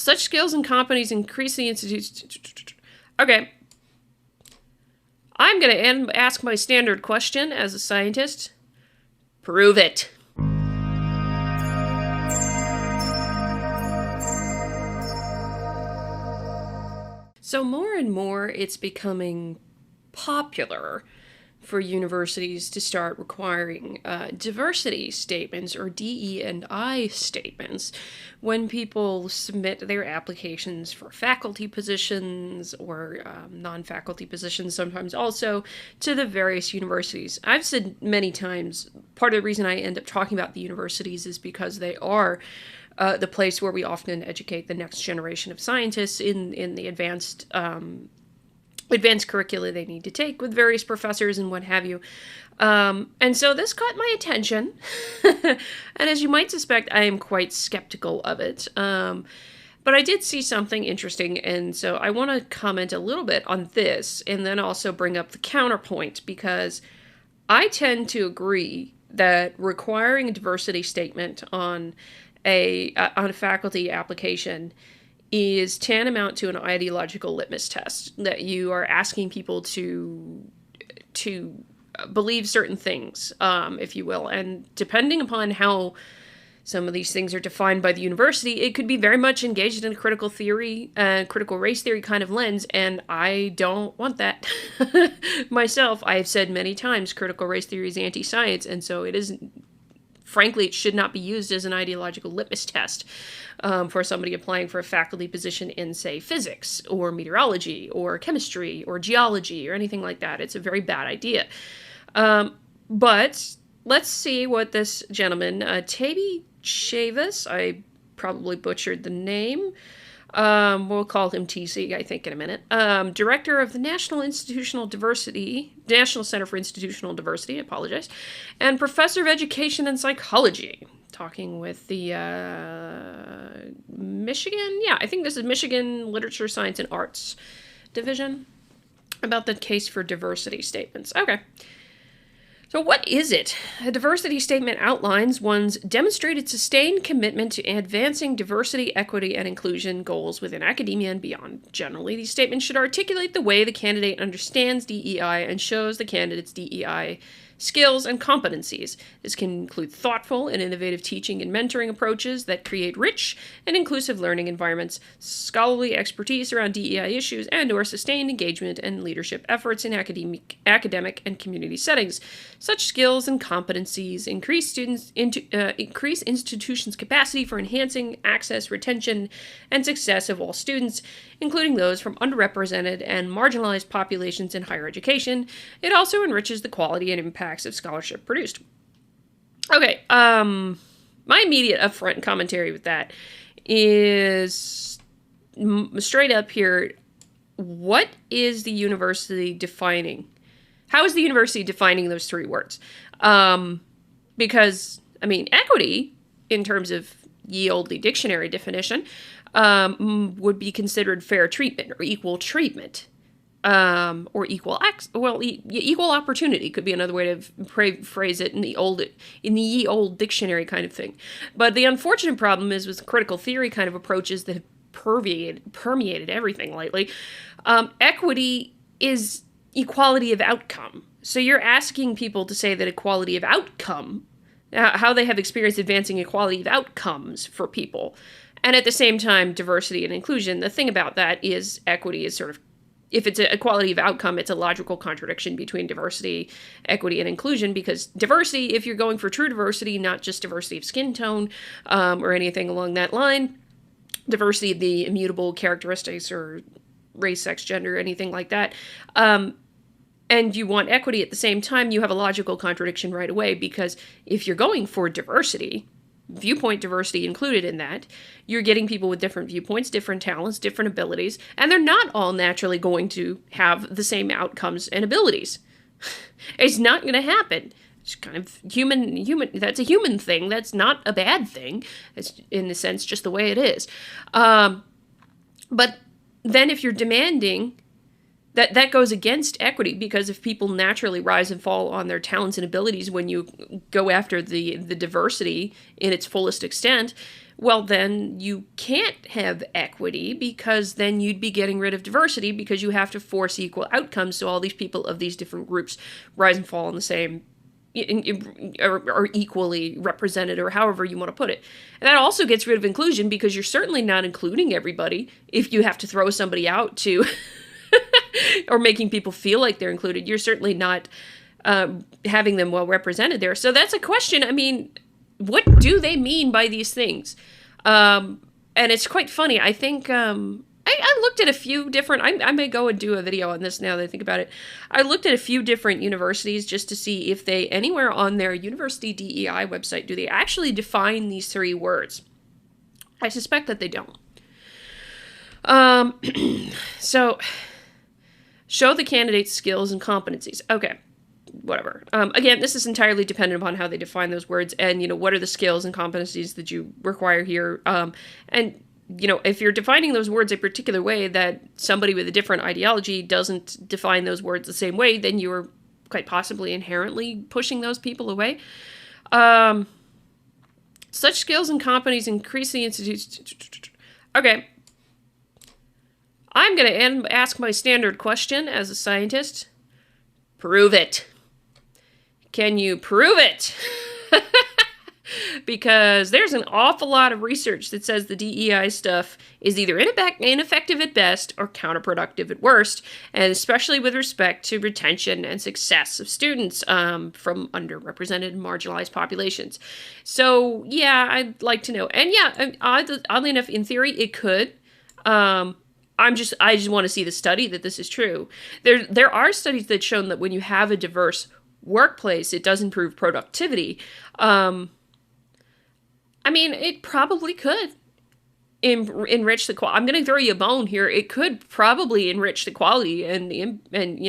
Such skills and competencies increase the institute. Okay. I'm going to ask my standard question as a scientist. Prove it. So more and more it's becoming popular for universities to start requiring diversity statements or DE&I statements when people submit their applications for faculty positions or non-faculty positions sometimes also to the various universities. I've said many times, part of the reason I end up talking about the universities is because they are the place where we often educate the next generation of scientists in the advanced curricula they need to take with various professors and what have you. And so this caught my attention. And as you might suspect, I am quite skeptical of it. But I did see something interesting, and so I want to comment a little bit on this and then also bring up the counterpoint, because I tend to agree that requiring a diversity statement on a faculty application is tantamount to an ideological litmus test, that you are asking people to believe certain things, if you will. And depending upon how some of these things are defined by the university, it could be very much engaged in a critical theory, critical race theory kind of lens, and I don't want that. Myself, I've said many times critical race theory is anti-science, and so it isn't. Frankly, it should not be used as an ideological litmus test for somebody applying for a faculty position in, say, physics or meteorology or chemistry or geology or anything like that. It's a very bad idea. But let's see what this gentleman, Taby Chavis, I probably butchered the name. We'll call him TC, I think, in a minute. Director of the National Center for Institutional Diversity, I apologize, and Professor of Education and Psychology, talking with the Michigan, I think this is Michigan Literature, Science, and Arts Division, about the case for diversity statements. Okay. So what is it? A diversity statement outlines one's demonstrated sustained commitment to advancing diversity, equity, and inclusion goals within academia and beyond. Generally, these statements should articulate the way the candidate understands DEI and shows the candidate's DEI skills and competencies. This can include thoughtful and innovative teaching and mentoring approaches that create rich and inclusive learning environments, scholarly expertise around DEI issues, and/or sustained engagement and leadership efforts in academic and community settings. Such skills and competencies increase institutions' capacity for enhancing access, retention, and success of all students, including those from underrepresented and marginalized populations in higher education. It also enriches the quality and impacts of scholarship produced. Okay, my immediate upfront commentary with that is straight up here. What is the university defining? How is the university defining those three words? Because, equity, in terms of ye olde dictionary definition, would be considered fair treatment or equal treatment. Or equal opportunity could be another way to phrase it in the ye olde dictionary kind of thing. But the unfortunate problem is with critical theory kind of approaches that have permeated everything lately. Equity is equality of outcome. So you're asking people to say that equality of outcome, how they have experienced advancing equality of outcomes for people. And at the same time, diversity and inclusion. The thing about that is equity is sort of, if it's an equality of outcome, it's a logical contradiction between diversity, equity, and inclusion, because diversity, if you're going for true diversity, not just diversity of skin tone or anything along that line, diversity of the immutable characteristics or race, sex, gender, anything like that, and you want equity at the same time, you have a logical contradiction right away, because if you're going for diversity, viewpoint diversity included in that, you're getting people with different viewpoints, different talents, different abilities, and they're not all naturally going to have the same outcomes and abilities. It's not going to happen. It's kind of human. That's a human thing. That's not a bad thing. It's, in a sense, just the way it is. But then if you're demanding that goes against equity, because if people naturally rise and fall on their talents and abilities when you go after the diversity in its fullest extent, well, then you can't have equity, because then you'd be getting rid of diversity, because you have to force equal outcomes, so all these people of these different groups rise and fall in the same, are equally represented, or however you want to put it. And that also gets rid of inclusion, because you're certainly not including everybody if you have to throw somebody out to or making people feel like they're included. You're certainly not having them well represented there. So that's a question. I mean, what do they mean by these things? And it's quite funny. I think I looked at a few different, I may go and do a video on this now that I think about it. I looked at a few different universities just to see if they, anywhere on their university DEI website, do they actually define these three words. I suspect that they don't. So, show the candidate's skills and competencies. Okay, whatever. Again, this is entirely dependent upon how they define those words, and, you know, what are the skills and competencies that you require here. And, you know, if you're defining those words a particular way that somebody with a different ideology doesn't define those words the same way, then you are quite possibly inherently pushing those people away. Such skills and competencies increase the institute's... Okay. I'm going to ask my standard question as a scientist. Prove it. Can you prove it? Because there's an awful lot of research that says the DEI stuff is either ineffective at best or counterproductive at worst, and especially with respect to retention and success of students from underrepresented and marginalized populations. So, yeah, I'd like to know. And yeah, oddly enough, in theory, it could. I just want to see the study that this is true. There are studies that show that when you have a diverse workplace, it does improve productivity. I mean, it probably could enrich the quality. I'm going to throw you a bone here. It could probably enrich the quality and you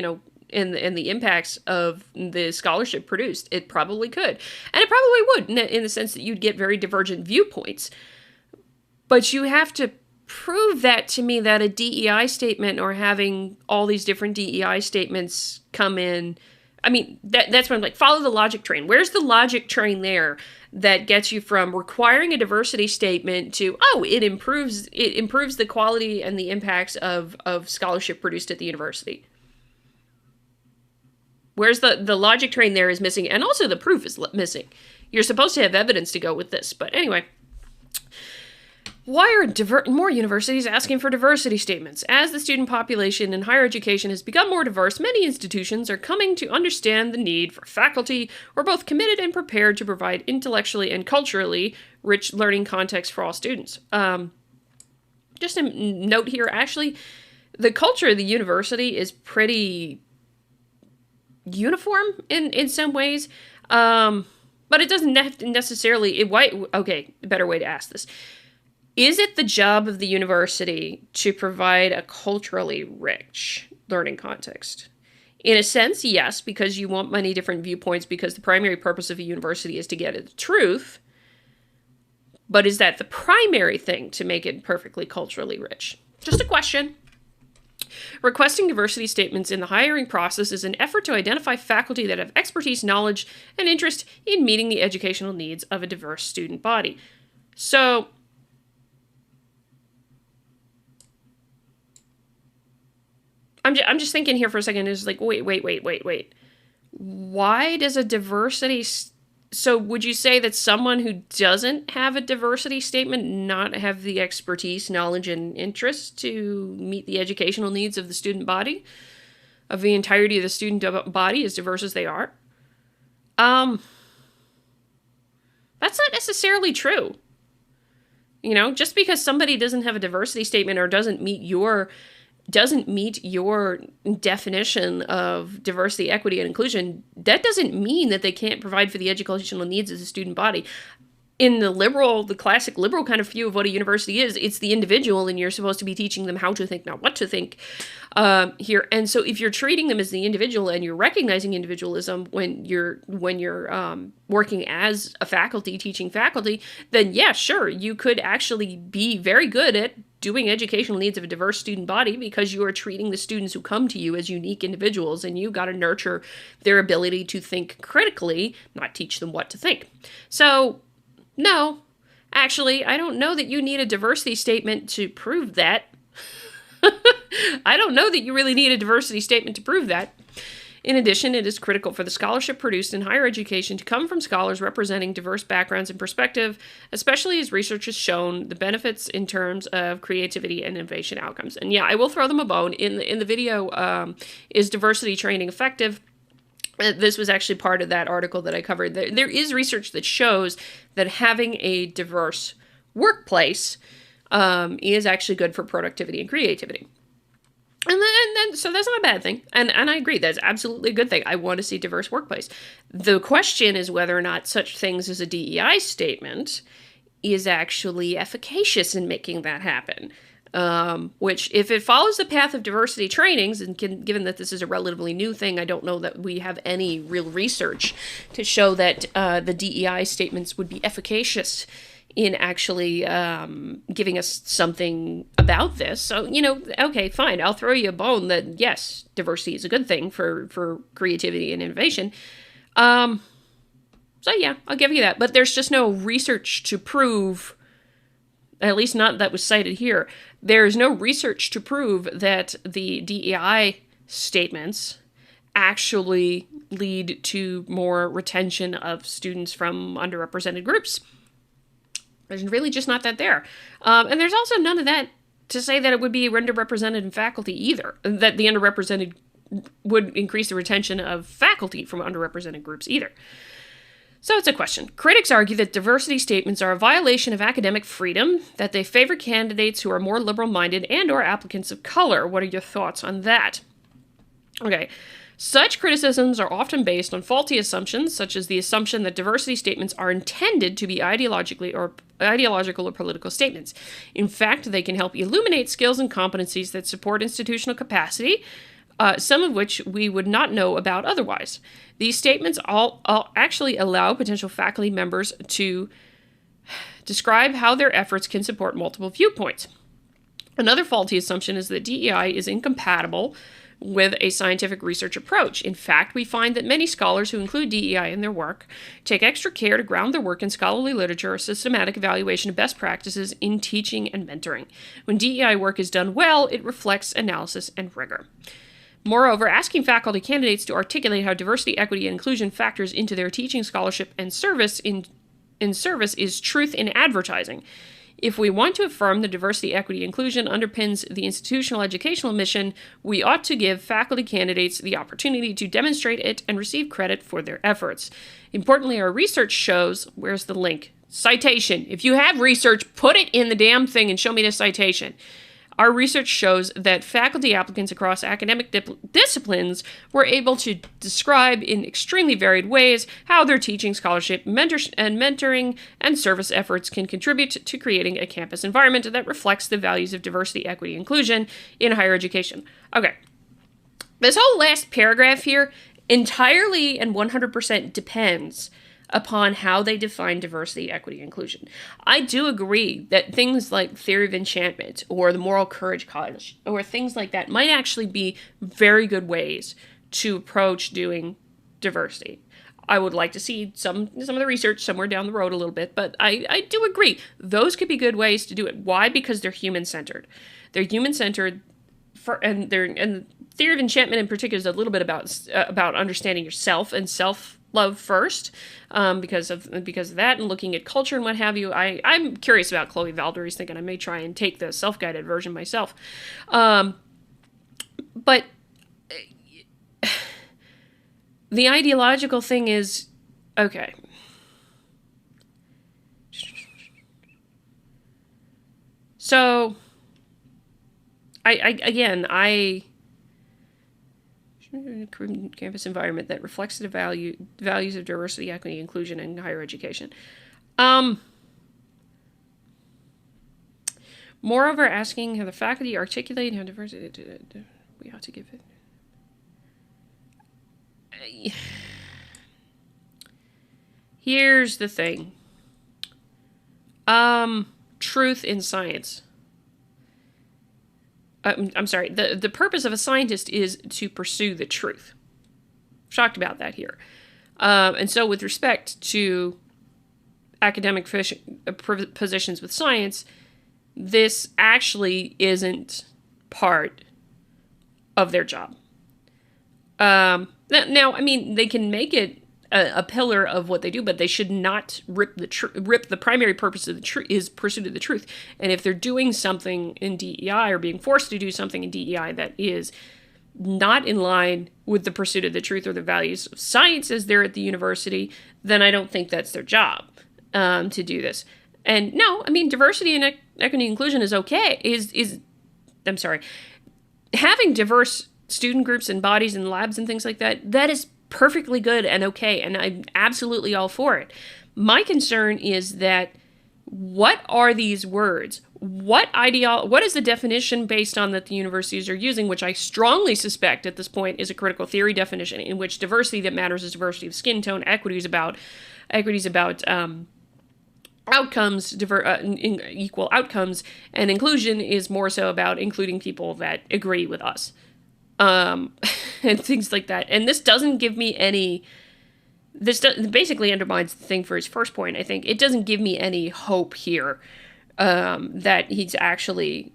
know, and the impacts of the scholarship produced. It probably could, and it probably would, in the sense that you'd get very divergent viewpoints. But you have to prove that to me, that a DEI statement, or having all these different DEI statements come in. I mean, that's when I'm like, follow the logic train. Where's the logic train there that gets you from requiring a diversity statement to, oh, it improves the quality and the impacts of scholarship produced at the university? Where's the logic train there is missing, and also the proof is missing. You're supposed to have evidence to go with this, but anyway. Why are more universities asking for diversity statements? As the student population in higher education has become more diverse, many institutions are coming to understand the need for faculty who are both committed and prepared to provide intellectually and culturally rich learning context for all students. Just a note here, actually, the culture of the university is pretty uniform in some ways, but it doesn't necessarily... Okay, a better way to ask this. Is it the job of the university to provide a culturally rich learning context? In a sense, yes, because you want many different viewpoints, because the primary purpose of a university is to get at the truth. But is that the primary thing to make it perfectly culturally rich? Just a question. Requesting diversity statements in the hiring process is an effort to identify faculty that have expertise, knowledge, and interest in meeting the educational needs of a diverse student body. So... I'm just thinking here for a second, is like, wait. Why does a diversity... So would you say that someone who doesn't have a diversity statement not have the expertise, knowledge, and interest to meet the educational needs of the student body? Of the entirety of the student body, as diverse as they are? That's not necessarily true. You know, just because somebody doesn't have a diversity statement or doesn't meet your definition of diversity, equity, and inclusion, that doesn't mean that they can't provide for the educational needs of the student body. In the classic liberal kind of view of what a university is, it's the individual, and you're supposed to be teaching them how to think, not what to think here. And so if you're treating them as the individual and you're recognizing individualism when you're working as a faculty, teaching faculty, then yeah, sure, you could actually be very good at doing educational needs of a diverse student body, because you are treating the students who come to you as unique individuals, and you got to nurture their ability to think critically, not teach them what to think. So, no. Actually, I don't know that you need a diversity statement to prove that. I don't know that you really need a diversity statement to prove that. In addition, it is critical for the scholarship produced in higher education to come from scholars representing diverse backgrounds and perspective, especially as research has shown the benefits in terms of creativity and innovation outcomes. And yeah, I will throw them a bone. In the video, is diversity training effective? This was actually part of that article that I covered. There is research that shows that having a diverse workplace is actually good for productivity and creativity. And then, so that's not a bad thing. And I agree, that's absolutely a good thing. I want to see diverse workplace. The question is whether or not such things as a DEI statement is actually efficacious in making that happen. Which, if it follows the path of diversity trainings, and given that this is a relatively new thing, I don't know that we have any real research to show that the DEI statements would be efficacious in actually giving us something about this. So, okay, fine, I'll throw you a bone that, yes, diversity is a good thing for creativity and innovation. So, yeah, I'll give you that. But there's just no research to prove, at least not that was cited here, there's no research to prove that the DEI statements actually lead to more retention of students from underrepresented groups. There's really just not that there. And there's also none of that to say that it would be underrepresented in faculty either, that the underrepresented would increase the retention of faculty from underrepresented groups either. So it's a question. Critics argue that diversity statements are a violation of academic freedom, that they favor candidates who are more liberal-minded and/or applicants of color. What are your thoughts on that? Okay. Such criticisms are often based on faulty assumptions, such as the assumption that diversity statements are intended to be ideological or political statements. In fact, they can help illuminate skills and competencies that support institutional capacity, some of which we would not know about otherwise. These statements all actually allow potential faculty members to describe how their efforts can support multiple viewpoints. Another faulty assumption is that DEI is incompatible with a scientific research approach. In fact, we find that many scholars who include DEI in their work take extra care to ground their work in scholarly literature or systematic evaluation of best practices in teaching and mentoring. When DEI work is done well, it reflects analysis and rigor. Moreover, asking faculty candidates to articulate how diversity, equity, and inclusion factors into their teaching, scholarship, and service in service is truth in advertising. If we want to affirm that diversity, equity, inclusion underpins the institutional educational mission, we ought to give faculty candidates the opportunity to demonstrate it and receive credit for their efforts. Importantly, our research shows, where's the link? Citation. If you have research, put it in the damn thing and show me the citation. Our research shows that faculty applicants across academic disciplines were able to describe in extremely varied ways how their teaching, scholarship, mentoring, and service efforts can contribute to creating a campus environment that reflects the values of diversity, equity, and inclusion in higher education. Okay. This whole last paragraph here entirely and 100% depends upon how they define diversity, equity, and inclusion. I do agree that things like theory of enchantment or the moral courage college or things like that might actually be very good ways to approach doing diversity. I would like to see some of the research somewhere down the road a little bit, but I do agree. Those could be good ways to do it. Why? Because they're human-centered. They're human-centered, and theory of enchantment in particular is a little bit about understanding yourself and self-love first, because of that, and looking at culture and what have you. I'm curious about Chloe Valdery's thinking. I may try and take the self-guided version myself. But the ideological thing is, okay. So, I campus environment that reflects the values of diversity, equity, inclusion, and higher education. Moreover, asking how the faculty articulate how diversity we ought to give it. Here's the thing. Truth in science. I'm sorry. The purpose of a scientist is to pursue the truth. Shocked about that here. And so with respect to academic positions with science, this actually isn't part of their job. Now, I mean, they can make it a pillar of what they do, but they should not rip the primary purpose of the is pursuit of the truth. And if they're doing something in DEI or being forced to do something in DEI that is not in line with the pursuit of the truth or the values of science as they're at the university, then I don't think that's their job to do this. And no, I mean, diversity and equity and inclusion is okay. I'm sorry, having diverse student groups and bodies and labs and things like that, that is perfectly good and okay, and I'm absolutely all for it. My concern is that what are these words? What is the definition based on that the universities are using, which I strongly suspect at this point is a critical theory definition, in which diversity that matters is diversity of skin tone, equity is about outcomes, equal outcomes, and inclusion is more so about including people that agree with us. And things like that. And this doesn't give me any, basically undermines the thing for his first point, I think. It doesn't give me any hope here that he's actually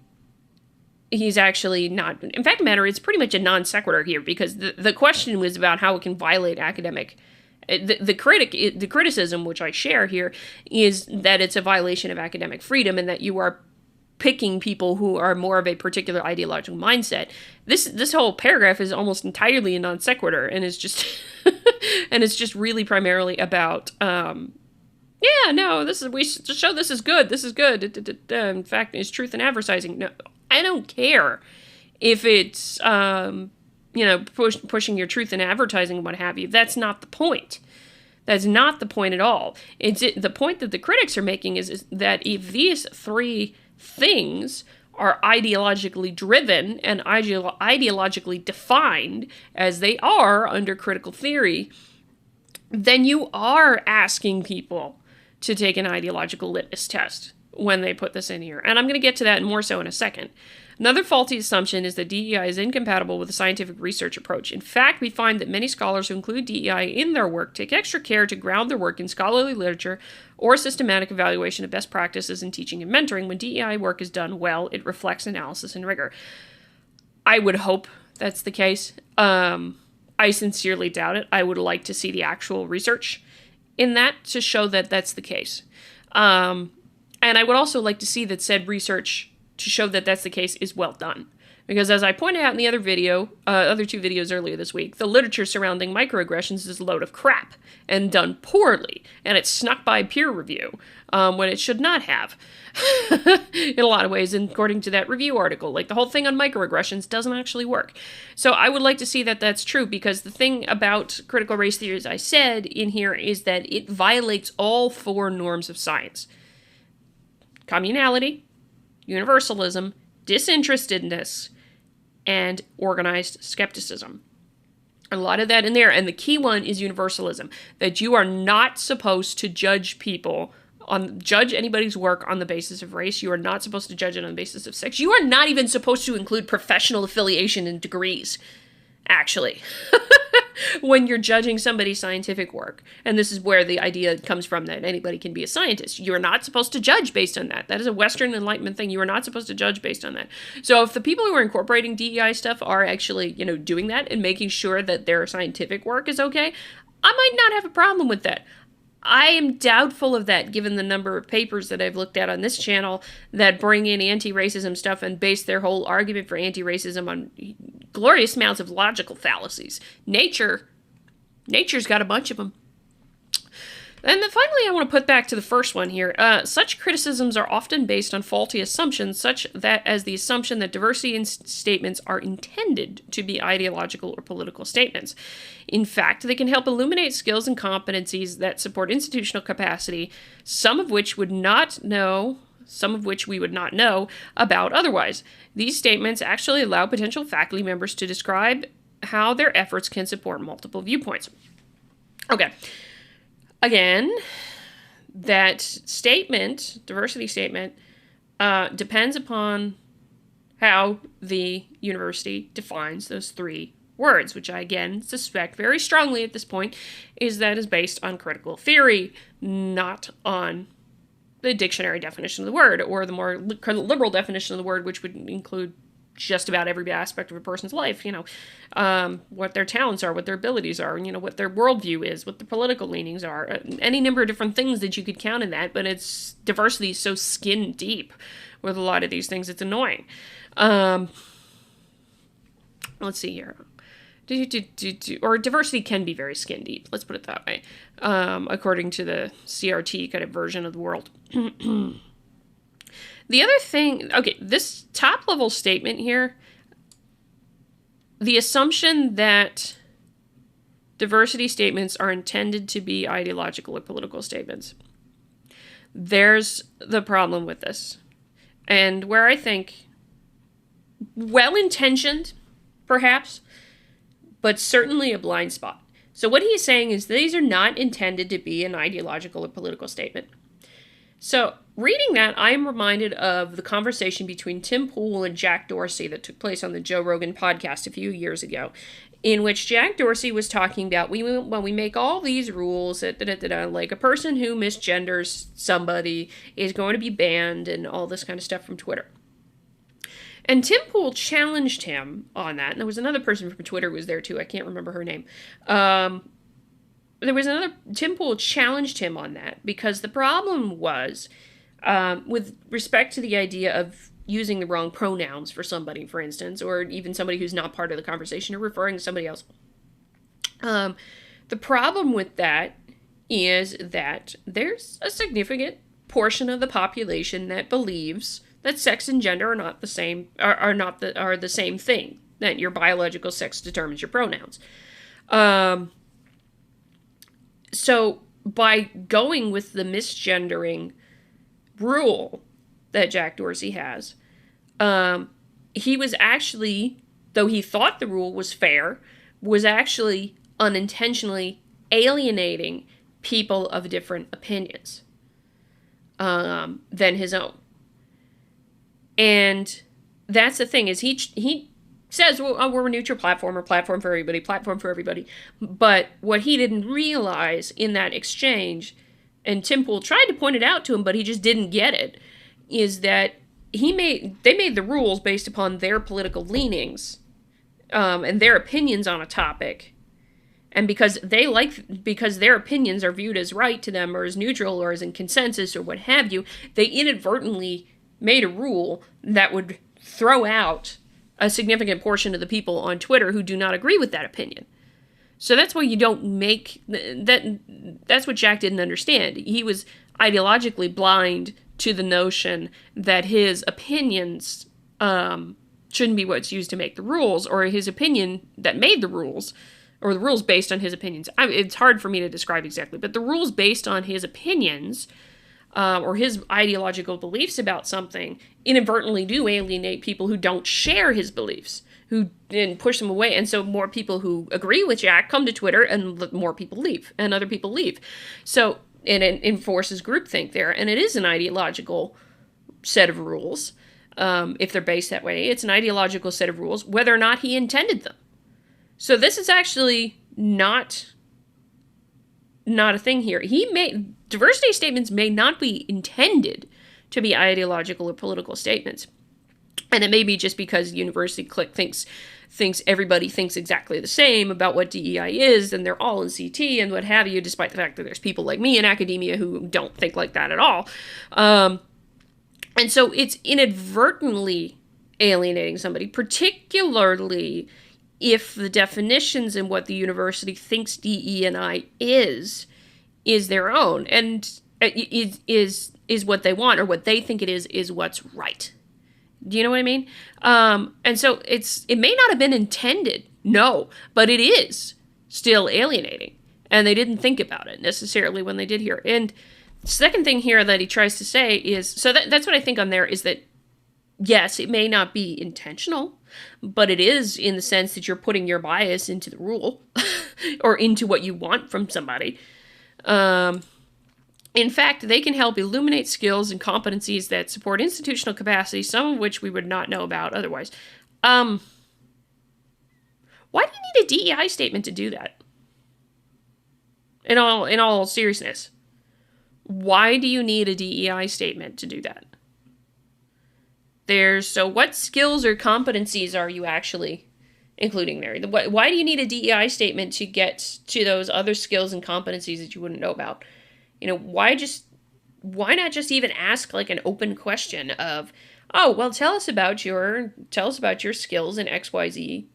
not, in fact, matter, it's pretty much a non sequitur here, because the question was about how it can violate academic, the criticism, which I share here, is that it's a violation of academic freedom and that you are picking people who are more of a particular ideological mindset. This whole paragraph is almost entirely a non sequitur, and it's just and it's just really primarily about we should show this is good. This is good. In fact, it's truth in advertising. No, I don't care if it's pushing your truth in advertising and what have you. That's not the point. That's not the point at all. The point that the critics are making is that if these three things are ideologically driven and ideologically defined as they are under critical theory, then you are asking people to take an ideological litmus test when they put this in here. And I'm going to get to that more so in a second. Another faulty assumption is that DEI is incompatible with the scientific research approach. In fact, we find that many scholars who include DEI in their work take extra care to ground their work in scholarly literature or systematic evaluation of best practices in teaching and mentoring. When DEI work is done well, it reflects analysis and rigor. I would hope that's the case. I sincerely doubt it. I would like to see the actual research in that to show that that's the case. And I would also like to see that said research to show that that's the case is well done. Because as I pointed out in the other two videos earlier this week, the literature surrounding microaggressions is a load of crap and done poorly, and it's snuck by peer review when it should not have. In a lot of ways, and according to that review article, like the whole thing on microaggressions doesn't actually work. So I would like to see that that's true, because the thing about critical race theory, as I said in here, is that it violates all four norms of science: communality, universalism, disinterestedness, and organized skepticism. A lot of that in there, and the key one is universalism, that you are not supposed to judge anybody's work on the basis of race. You are not supposed to judge it on the basis of sex. You are not even supposed to include professional affiliation and degrees, actually, when you're judging somebody's scientific work. And this is where the idea comes from that anybody can be a scientist. You're not supposed to judge based on that. That is a Western Enlightenment thing. You are not supposed to judge based on that. So if the people who are incorporating DEI stuff are actually, doing that and making sure that their scientific work is okay, I might not have a problem with that. I am doubtful of that, given the number of papers that I've looked at on this channel that bring in anti-racism stuff and base their whole argument for anti-racism on glorious amounts of logical fallacies. Nature's got a bunch of them. And then finally, I want to put back to the first one here. Such criticisms are often based on faulty assumptions, such as the assumption that diversity statements are intended to be ideological or political statements. In fact, they can help illuminate skills and competencies that support institutional capacity, some of which we would not know about otherwise. These statements actually allow potential faculty members to describe how their efforts can support multiple viewpoints. Okay. Again, that statement, diversity statement, depends upon how the university defines those three words, which I again suspect very strongly at this point is based on critical theory, not on the dictionary definition of the word, or the more liberal definition of the word, which would include just about every aspect of a person's life, what their talents are, what their abilities are, what their worldview is, what their political leanings are, any number of different things that you could count in that, but it's diversity is so skin deep with a lot of these things, it's annoying. Let's see here. Or diversity can be very skin deep, let's put it that way, according to the CRT kind of version of the world. The other thing, okay, this top level statement here, the assumption that diversity statements are intended to be ideological or political statements. There's the problem with this. And where I think, well-intentioned, perhaps, but certainly a blind spot. So what he's saying is these are not intended to be an ideological or political statement. So reading that, I am reminded of the conversation between Tim Pool and Jack Dorsey that took place on the Joe Rogan podcast a few years ago, in which Jack Dorsey was talking about, when we make all these rules, like a person who misgenders somebody is going to be banned and all this kind of stuff from Twitter. And Tim Pool challenged him on that, and there was another person from Twitter who was there too, I can't remember her name. Tim Pool challenged him on that, because the problem was, with respect to the idea of using the wrong pronouns for somebody, for instance, or even somebody who's not part of the conversation or referring to somebody else. The problem with that is that there's a significant portion of the population that believes that sex and gender are not the same, are the same thing, that your biological sex determines your pronouns. So by going with the misgendering rule that Jack Dorsey has, he was actually, though he thought the rule was fair, was actually unintentionally alienating people of different opinions than his own. And that's the thing, is he says, well, we're a neutral platform, or platform for everybody. But what he didn't realize in that exchange, and Tim Pool tried to point it out to him, but he just didn't get it, is that they made the rules based upon their political leanings and their opinions on a topic. And because their opinions are viewed as right to them, or as neutral, or as in consensus, or what have you, they inadvertently made a rule that would throw out a significant portion of the people on Twitter who do not agree with that opinion. So that's why you don't make that. That's what Jack didn't understand. He was ideologically blind to the notion that his opinions shouldn't be what's used to make the rules, or his opinion that made the rules, or the rules based on his opinions. It's hard for me to describe exactly, but the rules based on his opinions or his ideological beliefs about something inadvertently do alienate people who don't share his beliefs, and push them away. And so more people who agree with Jack come to Twitter, and more people leave, and other people leave. So it enforces groupthink there, and it is an ideological set of rules. If they're based that way, it's an ideological set of rules, whether or not he intended them. So this is actually not a thing here. Diversity statements may not be intended to be ideological or political statements. And it may be just because University Clique thinks everybody thinks exactly the same about what DEI is, and they're all in CT and what have you, despite the fact that there's people like me in academia who don't think like that at all. And so it's inadvertently alienating somebody, particularly if the definitions and what the university thinks DE&I is their own, and is what they want, or what they think it is what's right. Do you know what I mean? And so it may not have been intended, no, but it is still alienating, and they didn't think about it necessarily when they did here. And the second thing here that he tries to say is, so that's what I think on there, is that yes, it may not be intentional, but it is in the sense that you're putting your bias into the rule or into what you want from somebody. In fact, they can help illuminate skills and competencies that support institutional capacity, some of which we would not know about otherwise. Why do you need a DEI statement to do that? In all seriousness, why do you need a DEI statement to do that? So what skills or competencies are you actually including there? Why do you need a DEI statement to get to those other skills and competencies that you wouldn't know about? Why not just even ask like an open question of, oh, well, tell us about your skills in XYZ.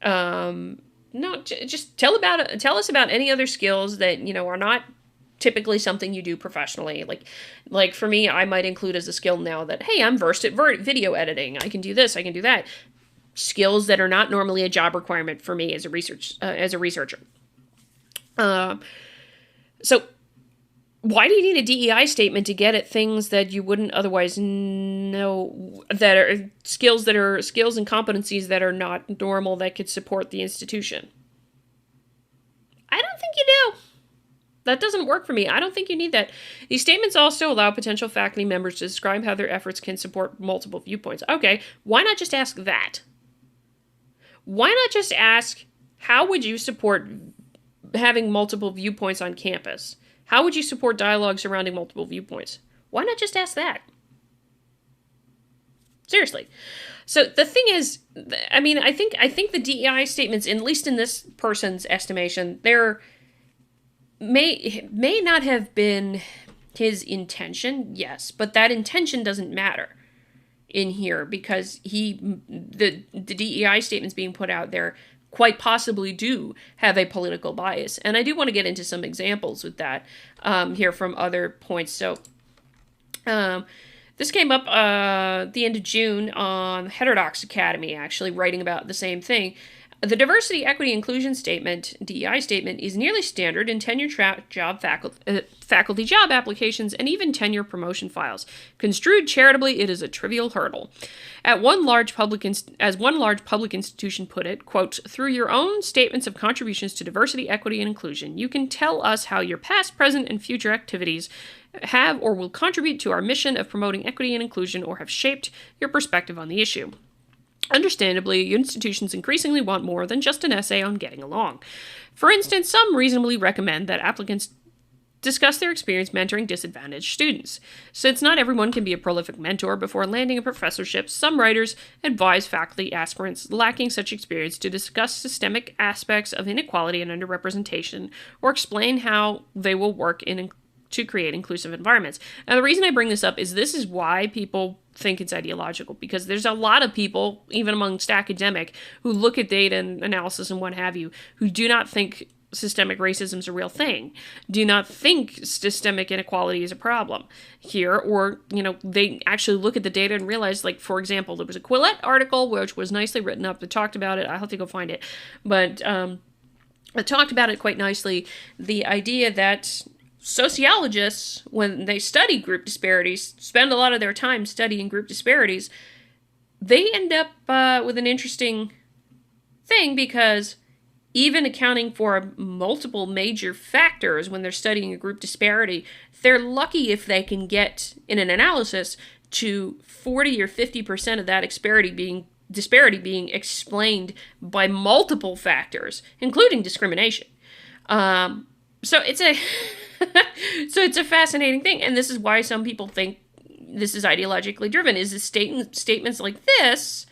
No, just tell us about any other skills that, are not typically something you do professionally. Like for me, I might include as a skill now that, hey, I'm versed at video editing. I can do this, I can do that. Skills that are not normally a job requirement for me as a researcher. So why do you need a DEI statement to get at things that you wouldn't otherwise know, that are skills and competencies that are not normal that could support the institution? I don't think you do. That doesn't work for me. I don't think you need that. These statements also allow potential faculty members to describe how their efforts can support multiple viewpoints. Okay, why not just ask that? Why not just ask, how would you support having multiple viewpoints on campus? How would you support dialogue surrounding multiple viewpoints? Why not just ask that? Seriously. So the thing is, I mean, I think the DEI statements, at least in this person's estimation, they're may not have been his intention, yes, but that intention doesn't matter in here because the DEI statements being put out there quite possibly do have a political bias. And I do want to get into some examples with that here from other points. So this came up the end of June on Heterodox Academy, actually writing about the same thing. The Diversity, Equity, Inclusion Statement, DEI statement, is nearly standard in tenure job faculty job applications and even tenure promotion files. Construed charitably, it is a trivial hurdle. As one large public institution put it, quote, through your own statements of contributions to diversity, equity, and inclusion, you can tell us how your past, present, and future activities have or will contribute to our mission of promoting equity and inclusion or have shaped your perspective on the issue. Understandably, institutions increasingly want more than just an essay on getting along. For instance, some reasonably recommend that applicants discuss their experience mentoring disadvantaged students. Since not everyone can be a prolific mentor before landing a professorship, some writers advise faculty aspirants lacking such experience to discuss systemic aspects of inequality and underrepresentation or explain how they will work to create inclusive environments. Now, the reason I bring this up is this is why people think it's ideological, because there's a lot of people, even amongst academic, who look at data and analysis and what have you, who do not think systemic racism is a real thing, do not think systemic inequality is a problem here, or, they actually look at the data and realize, like, for example, there was a Quillette article, which was nicely written up, that talked about it. I'll have to go find it, but it talked about it quite nicely, the idea that sociologists, when they study group disparities, spend a lot of their time studying group disparities, they end up with an interesting thing, because even accounting for multiple major factors when they're studying a group disparity, they're lucky if they can get, in an analysis, to 40 or 50% of that disparity being explained by multiple factors, including discrimination. So it's a fascinating thing, and this is why some people think this is ideologically driven, is statements like this,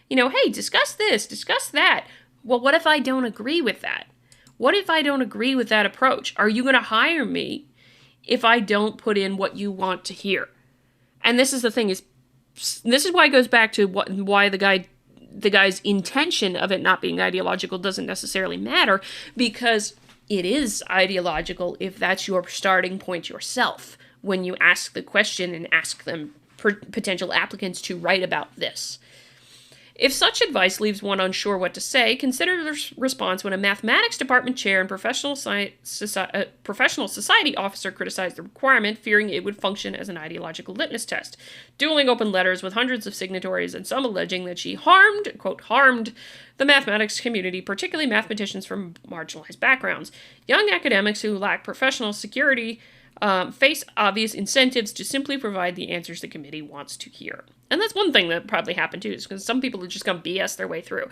hey, discuss this, discuss that. Well, what if I don't agree with that? What if I don't agree with that approach? Are you going to hire me if I don't put in what you want to hear? And this is the thing, this is why it goes back to why the guy's intention of it not being ideological doesn't necessarily matter, because it is ideological if that's your starting point yourself when you ask the question and ask them, potential applicants, to write about this. If such advice leaves one unsure what to say, consider the response when a mathematics department chair and professional society officer criticized the requirement, fearing it would function as an ideological litmus test. Dueling open letters with hundreds of signatories and some alleging that she quote, harmed the mathematics community, particularly mathematicians from marginalized backgrounds. Young academics who lack professional security face obvious incentives to simply provide the answers the committee wants to hear. And that's one thing that probably happened too, is because some people are just going to BS their way through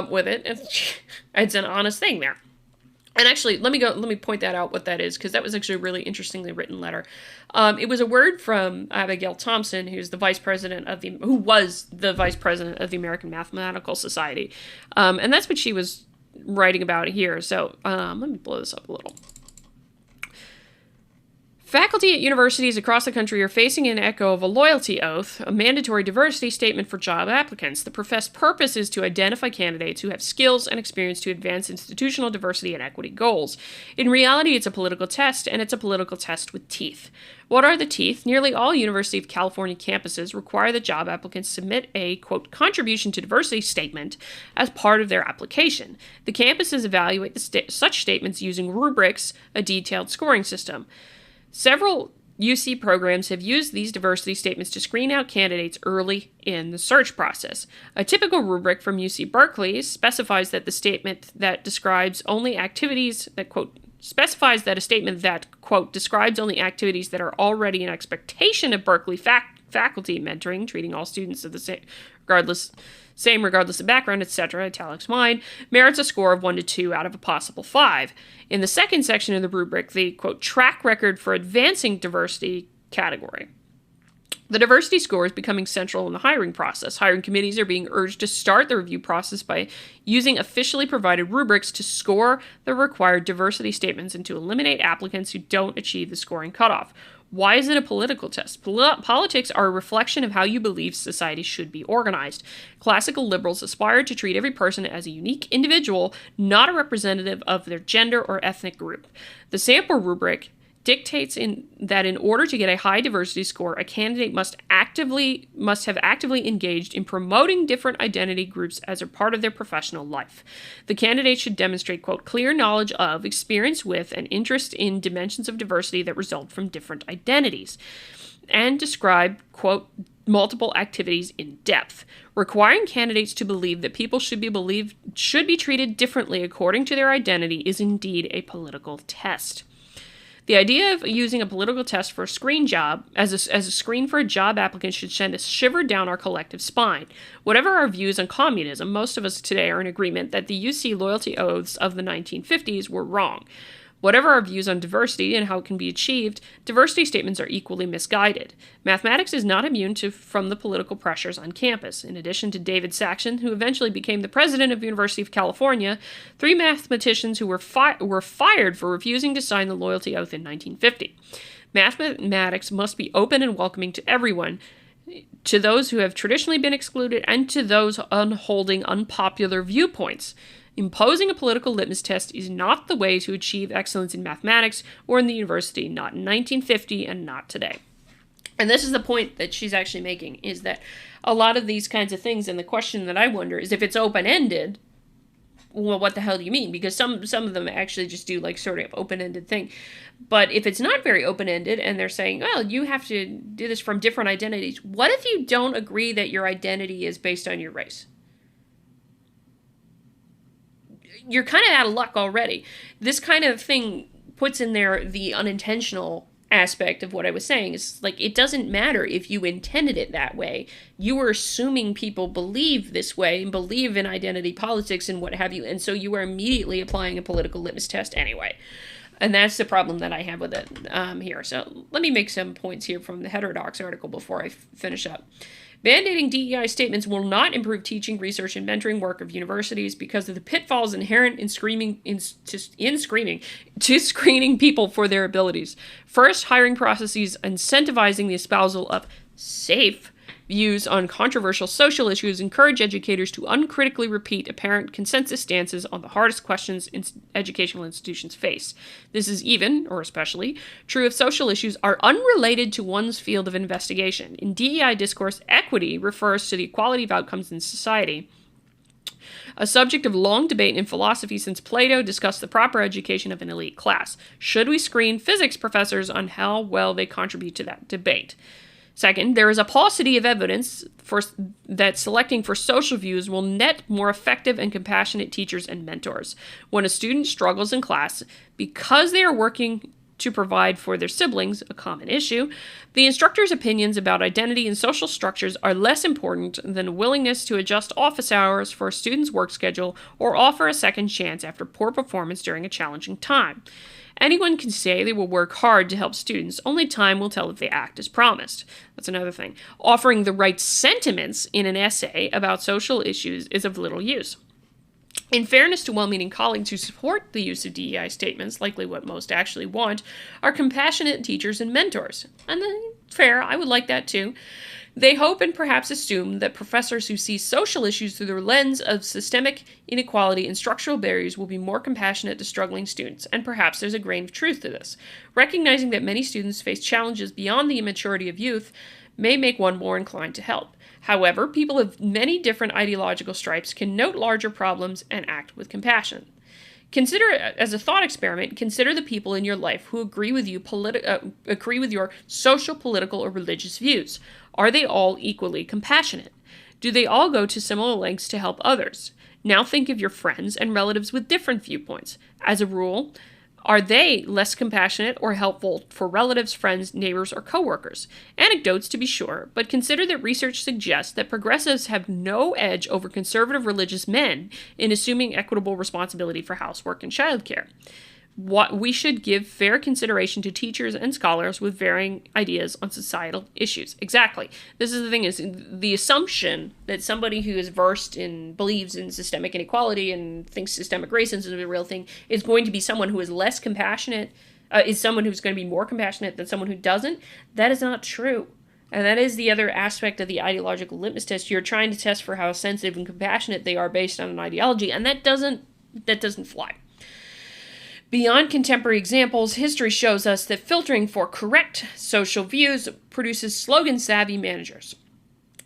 with it. It's an honest thing there. And actually, let me point that out what that is, because that was actually a really interestingly written letter. It was a word from Abigail Thompson, who was the vice president of the American Mathematical Society, and that's what she was writing about here. So let me blow this up a little. Faculty at universities across the country are facing an echo of a loyalty oath, a mandatory diversity statement for job applicants. The professed purpose is to identify candidates who have skills and experience to advance institutional diversity and equity goals. In reality, it's a political test, and it's a political test with teeth. What are the teeth? Nearly all University of California campuses require that job applicants submit a, quote, contribution to diversity statement as part of their application. The campuses evaluate such statements using rubrics, a detailed scoring system. Several UC programs have used these diversity statements to screen out candidates early in the search process. A typical rubric from UC Berkeley specifies that the statement that describes only activities that, quote, specifies that a statement that, quote, describes only activities that are already an expectation of Berkeley faculty, mentoring, treating all students of the same regardless of background, etc., italics mine, merits a score of 1 to 2 out of a possible 5. In the second section of the rubric, the, quote, track record for advancing diversity category. The diversity score is becoming central in the hiring process. Hiring committees are being urged to start the review process by using officially provided rubrics to score the required diversity statements and to eliminate applicants who don't achieve the scoring cutoff. Why is it a political test? Politics are a reflection of how you believe society should be organized. Classical liberals aspire to treat every person as a unique individual, not a representative of their gender or ethnic group. The sample rubric dictates that in order to get a high diversity score, a candidate must have actively engaged in promoting different identity groups as a part of their professional life. The candidate should demonstrate, quote, clear knowledge of, experience with, and interest in dimensions of diversity that result from different identities, and describe, quote, multiple activities in depth. Requiring candidates to believe that people should be treated differently according to their identity is indeed a political test. The idea of using a political test for a screen job as a screen for a job applicant should send a shiver down our collective spine. Whatever our views on communism, most of us today are in agreement that the UC loyalty oaths of the 1950s were wrong. Whatever our views on diversity and how it can be achieved, diversity statements are equally misguided. Mathematics is not immune from the political pressures on campus. In addition to David Saxon, who eventually became the president of University of California, 3 mathematicians who were fired for refusing to sign the loyalty oath in 1950. Mathematics must be open and welcoming to everyone, to those who have traditionally been excluded and to those holding unpopular viewpoints. Imposing a political litmus test is not the way to achieve excellence in mathematics or in the university, not in 1950 and not today. And this is the point that she's actually making, is that a lot of these kinds of things, and the question that I wonder is if it's open-ended, well, what the hell do you mean? Because some of them actually just do like sort of open-ended thing. But if it's not very open-ended and they're saying, well, you have to do this from different identities, what if you don't agree that your identity is based on your race? You're kind of out of luck already. This kind of thing puts in there the unintentional aspect of what I was saying. Is like, it doesn't matter if you intended it that way. You were assuming people believe this way and believe in identity politics and what have you, and so you are immediately applying a political litmus test anyway. And that's the problem that I have with it here. So let me make some points here from the Heterodox article before I finish up. Mandating DEI statements will not improve teaching, research, and mentoring work of universities because of the pitfalls inherent in screening people for their abilities. First, hiring processes incentivizing the espousal of safe views on controversial social issues encourage educators to uncritically repeat apparent consensus stances on the hardest questions educational institutions face. This is even, or especially, true if social issues are unrelated to one's field of investigation. In DEI discourse, equity refers to the equality of outcomes in society, a subject of long debate in philosophy since Plato discussed the proper education of an elite class. Should we screen physics professors on how well they contribute to that debate? Second, there is a paucity of evidence that selecting for social views will net more effective and compassionate teachers and mentors. When a student struggles in class because they are working to provide for their siblings, a common issue, the instructor's opinions about identity and social structures are less important than a willingness to adjust office hours for a student's work schedule or offer a second chance after poor performance during a challenging time. Anyone can say they will work hard to help students, only time will tell if they act as promised. That's another thing. Offering the right sentiments in an essay about social issues is of little use. In fairness to well-meaning colleagues who support the use of DEI statements, likely what most actually want, are compassionate teachers and mentors. And fair, I would like that too. They hope and perhaps assume that professors who see social issues through the lens of systemic inequality and structural barriers will be more compassionate to struggling students, and perhaps there's a grain of truth to this. Recognizing that many students face challenges beyond the immaturity of youth may make one more inclined to help. However, people of many different ideological stripes can note larger problems and act with compassion. Consider, as a thought experiment, consider the people in your life who agree with your social, political, or religious views. Are they all equally compassionate? Do they all go to similar lengths to help others? Now think of your friends and relatives with different viewpoints. As a rule, are they less compassionate or helpful for relatives, friends, neighbors, or coworkers? Anecdotes, to be sure, but consider that research suggests that progressives have no edge over conservative religious men in assuming equitable responsibility for housework and childcare. We should give fair consideration to teachers and scholars with varying ideas on societal issues. Exactly. This is the thing, is the assumption that somebody who is versed in, believes in systemic inequality and thinks systemic racism is a real thing is going to be someone who is less compassionate, is someone who's going to be more compassionate than someone who doesn't. That is not true. And that is the other aspect of the ideological litmus test. You're trying to test for how sensitive and compassionate they are based on an ideology, and that doesn't fly. Beyond contemporary examples, history shows us that filtering for correct social views produces slogan-savvy managers.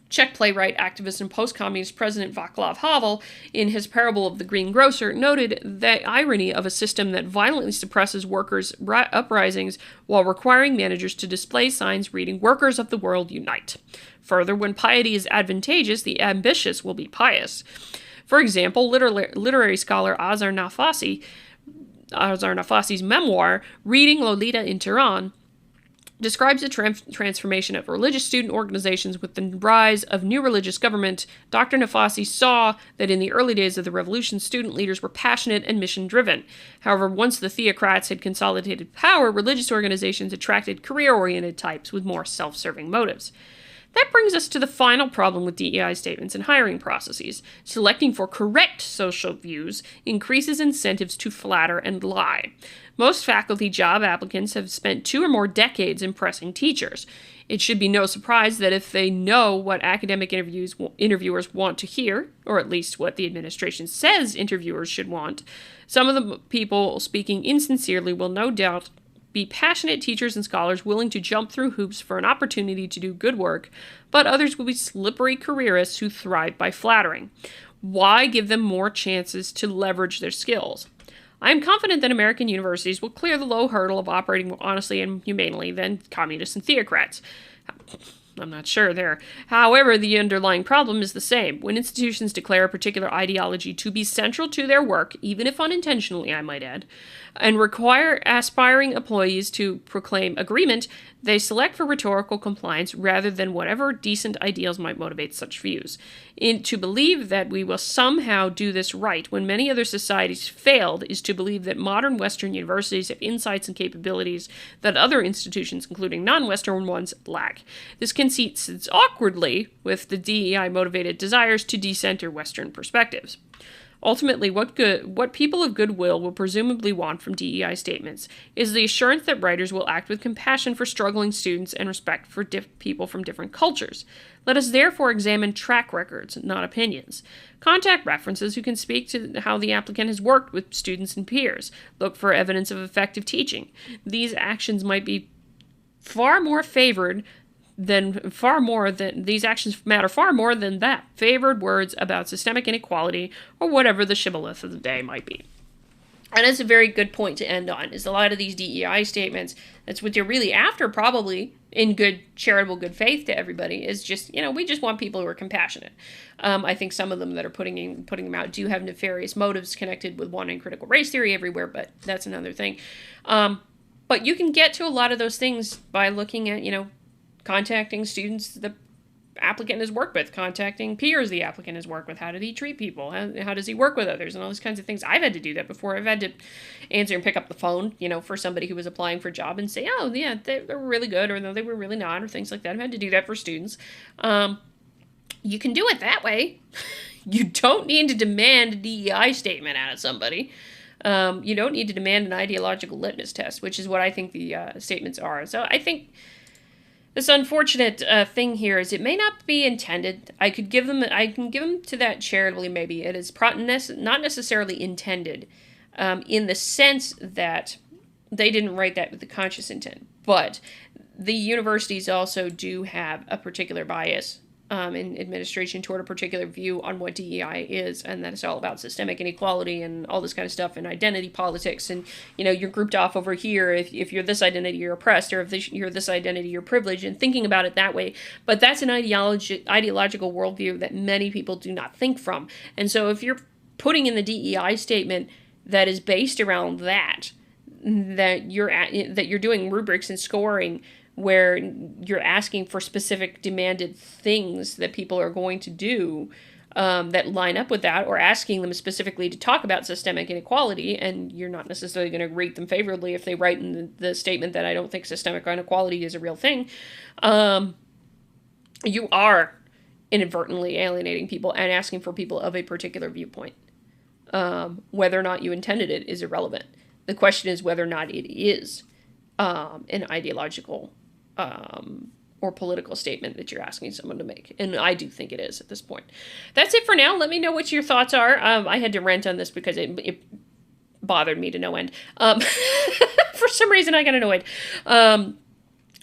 Czech playwright, activist, and post-communist President Václav Havel, in his parable of the Green Grocer, noted the irony of a system that violently suppresses workers' uprisings while requiring managers to display signs reading, "Workers of the world, unite." Further, when piety is advantageous, the ambitious will be pious. For example, literary scholar Azar Nafasi's memoir, Reading Lolita in Tehran, describes the transformation of religious student organizations with the rise of new religious government. Dr. Nafasi saw that in the early days of the revolution, student leaders were passionate and mission-driven. However, once the theocrats had consolidated power, religious organizations attracted career-oriented types with more self-serving motives. That brings us to the final problem with DEI statements and hiring processes. Selecting for correct social views increases incentives to flatter and lie. Most faculty job applicants have spent 2 or more decades impressing teachers. It should be no surprise that if they know what academic interviewers want to hear, or at least what the administration says interviewers should want, some of the people speaking insincerely will no doubt be passionate teachers and scholars willing to jump through hoops for an opportunity to do good work, but others will be slippery careerists who thrive by flattering. Why give them more chances to leverage their skills? I am confident that American universities will clear the low hurdle of operating more honestly and humanely than communists and theocrats. I'm not sure there. However, the underlying problem is the same. When institutions declare a particular ideology to be central to their work, even if unintentionally, I might add, and require aspiring employees to proclaim agreement, they select for rhetorical compliance rather than whatever decent ideals might motivate such views. To believe that we will somehow do this right when many other societies failed is to believe that modern Western universities have insights and capabilities that other institutions, including non-Western ones, lack. This conceit sits awkwardly with the DEI-motivated desires to decenter Western perspectives. Ultimately, what people of goodwill will presumably want from DEI statements is the assurance that writers will act with compassion for struggling students and respect for people from different cultures. Let us therefore examine track records, not opinions. Contact references who can speak to how the applicant has worked with students and peers. Look for evidence of effective teaching. These actions might be these actions matter far more than that favored words about systemic inequality or whatever the shibboleth of the day might be. And that's a very good point to end on, is a lot of these DEI statements, that's what they're really after, probably in good, charitable good faith to everybody, is just, we just want people who are compassionate. I think some of them that are putting them out do have nefarious motives connected with wanting critical race theory everywhere, but that's another thing. But you can get to a lot of those things by looking at, contacting students the applicant has worked with, contacting peers the applicant has worked with. How did he treat people? How does he work with others? And all these kinds of things. I've had to do that before. I've had to answer and pick up the phone, for somebody who was applying for a job and say, oh, yeah, they were really good, or no, they were really not, or things like that. I've had to do that for students. You can do it that way. You don't need to demand a DEI statement out of somebody. You don't need to demand an ideological litmus test, which is what I think the statements are. So I think this unfortunate thing here is it may not be intended. I can give them to that charitably. Maybe it is not necessarily intended, in the sense that they didn't write that with the conscious intent. But the universities also do have a particular bias in administration toward a particular view on what DEI is, and that it's all about systemic inequality and all this kind of stuff, and identity politics, and you're grouped off over here if you're this identity you're oppressed, or if you're this identity you're privileged, and thinking about it that way. But that's an ideological worldview that many people do not think from. And so if you're putting in the DEI statement that is based around that you're doing rubrics and scoring where you're asking for specific demanded things that people are going to do that line up with that, or asking them specifically to talk about systemic inequality, and you're not necessarily going to rate them favorably if they write in the statement that I don't think systemic inequality is a real thing, you are inadvertently alienating people and asking for people of a particular viewpoint. Whether or not you intended it is irrelevant. The question is whether or not it is an ideological or political statement that you're asking someone to make. And I do think it is at this point. That's it for now. Let me know what your thoughts are. I had to rant on this because it bothered me to no end. For some reason, I got annoyed.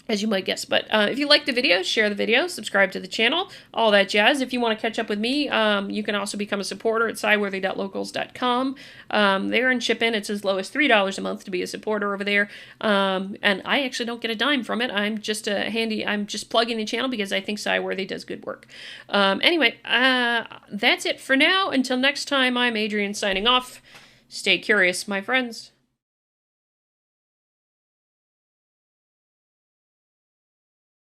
As you might guess. But if you like the video, share the video, subscribe to the channel, all that jazz. If you want to catch up with me, you can also become a supporter at cyworthy.locals.com. There and ship in, it's as low as $3 a month to be a supporter over there. And I actually don't get a dime from it. I'm just I'm just plugging the channel because I think Cyworthy does good work. Anyway, that's it for now. Until next time, I'm Adrian signing off. Stay curious, my friends.